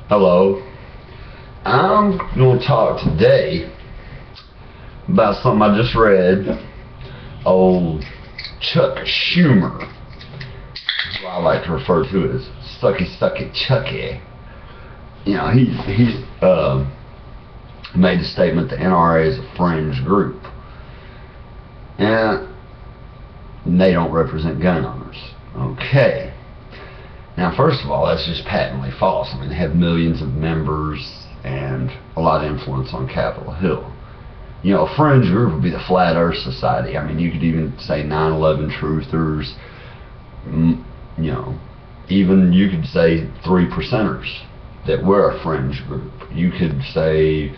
Hello. I'm going to talk today about something I just read. Old Chuck Schumer, who I like to refer to as sucky Chucky. You know, he's made a statement that NRA is a fringe group, and they don't represent gun owners. Okay. Now, first of all, that's just patently false. I mean, they have millions of members and a lot of influence on Capitol Hill. You know, a fringe group would be the Flat Earth Society. I mean, you could even say 9/11 truthers. You know, even you could say 3%ers that were a fringe group. You could say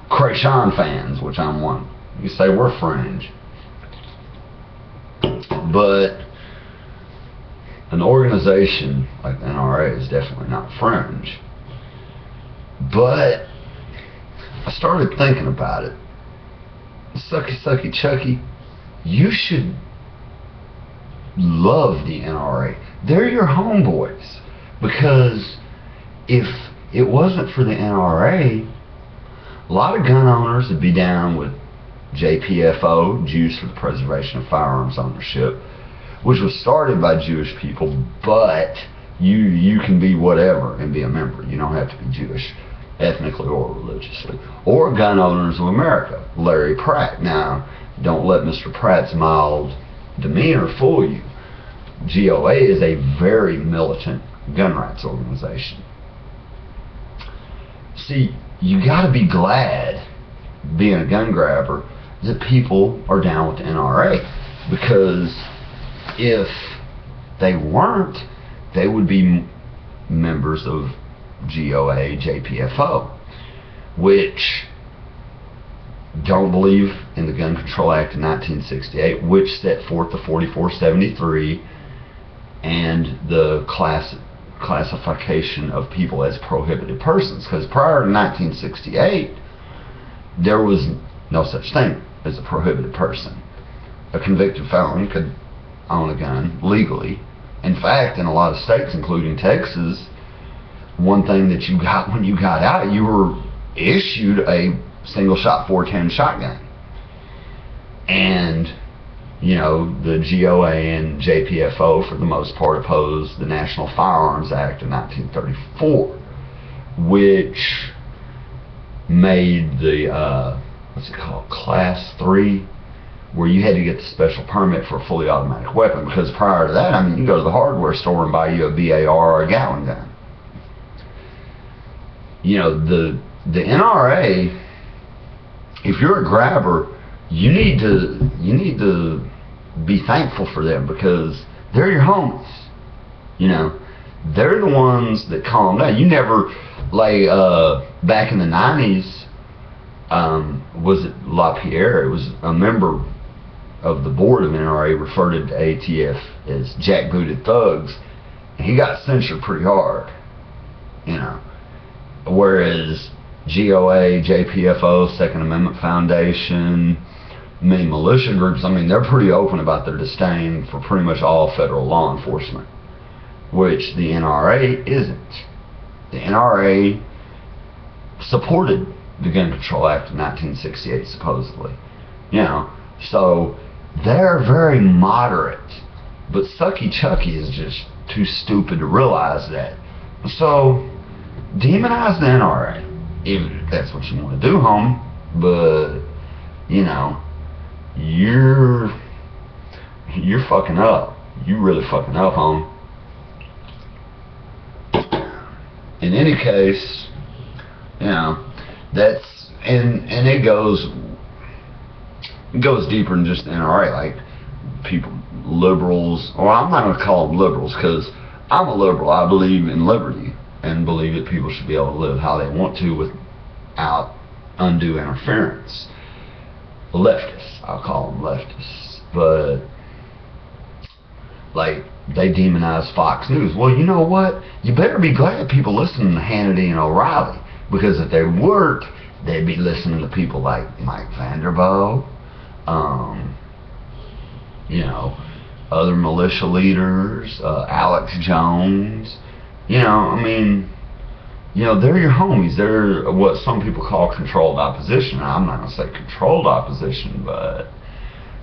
Krayshawn fans, which I'm one. You say we're fringe. But an organization like the NRA is definitely not fringe. But I started thinking about it. Sucky Chucky, you should love the NRA. They're your homeboys. Because if it wasn't for the NRA, a lot of gun owners would be down with JPFO, Jews for the Preservation of Firearms Ownership, which was started by Jewish people, but you can be whatever and be a member. You don't have to be Jewish ethnically or religiously. Or Gun Owners of America, Larry Pratt. Now, don't let Mr. Pratt's mild demeanor fool you. GOA is a very militant gun rights organization. See, you gotta be glad, being a gun grabber, that people are down with the NRA, because if they weren't, they would be members of GOA, JPFO, which don't believe in the Gun Control Act of 1968, which set forth the 4473 and the classification of people as prohibited persons. Because prior to 1968, there was no such thing as a prohibited person. A convicted felon could own a gun legally. In fact, in a lot of states, including Texas, one thing that you got when you got out, you were issued a single shot .410 shotgun. And, you know, the GOA and JPFO for the most part opposed the National Firearms Act of 1934, which made the what's it called, Class 3, where you had to get the special permit for a fully automatic weapon. Because prior to that, I mean, you go to the hardware store and buy you a BAR or a Gallon gun. You know, the NRA, if you're a grabber, you need to be thankful for them, because they're your homies. You know, they're the ones that calm down. You never, like, back in the 90s, was it LaPierre? It was a member of the board of NRA referred to ATF as jackbooted thugs, and he got censured pretty hard, you know. Whereas GOA, JPFO, Second Amendment Foundation, many militia groups, I mean, they're pretty open about their disdain for pretty much all federal law enforcement, which the NRA isn't. The NRA supported the Gun Control Act of 1968, supposedly. You know, so they're very moderate. But Sucky Chucky is just too stupid to realize that. So, demonize the NRA, if that's what you want to do, homie. But, you know, you're fucking up. You really fucking up, homie. In any case, you know, that's, and it goes deeper than just the NRA. Like, people, liberals, or I'm not going to call them liberals, because I'm a liberal. I believe in liberty and believe that people should be able to live how they want to without undue interference. Leftists, I'll call them leftists. But, like, they demonize Fox News. Well, you know what? You better be glad people listen to Hannity and O'Reilly, because if they weren't, they'd be listening to people like Mike Vanderbilt, you know, other militia leaders, Alex Jones, You know, I mean, you know, they're your homies. They're what some people call controlled opposition. I'm not gonna say controlled opposition, but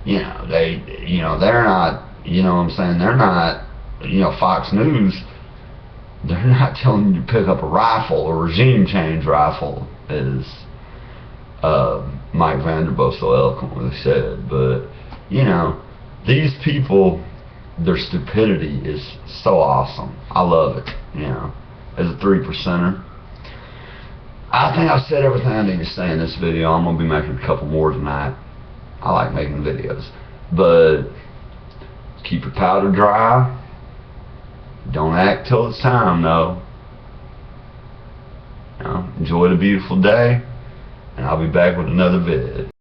you know, they're not. You know what I'm saying? They're not. You know, Fox News. They're not telling you to pick up a rifle, a regime change rifle, as Mike Vanderbilt so eloquently said. But you know, these people, their stupidity is so awesome. I love it. You know, as a 3%er. I think I've said everything I need to say in this video. I'm going to be making a couple more tonight. I like making videos. But keep your powder dry. Don't act till it's time, though. You know, enjoy the beautiful day. And I'll be back with another vid.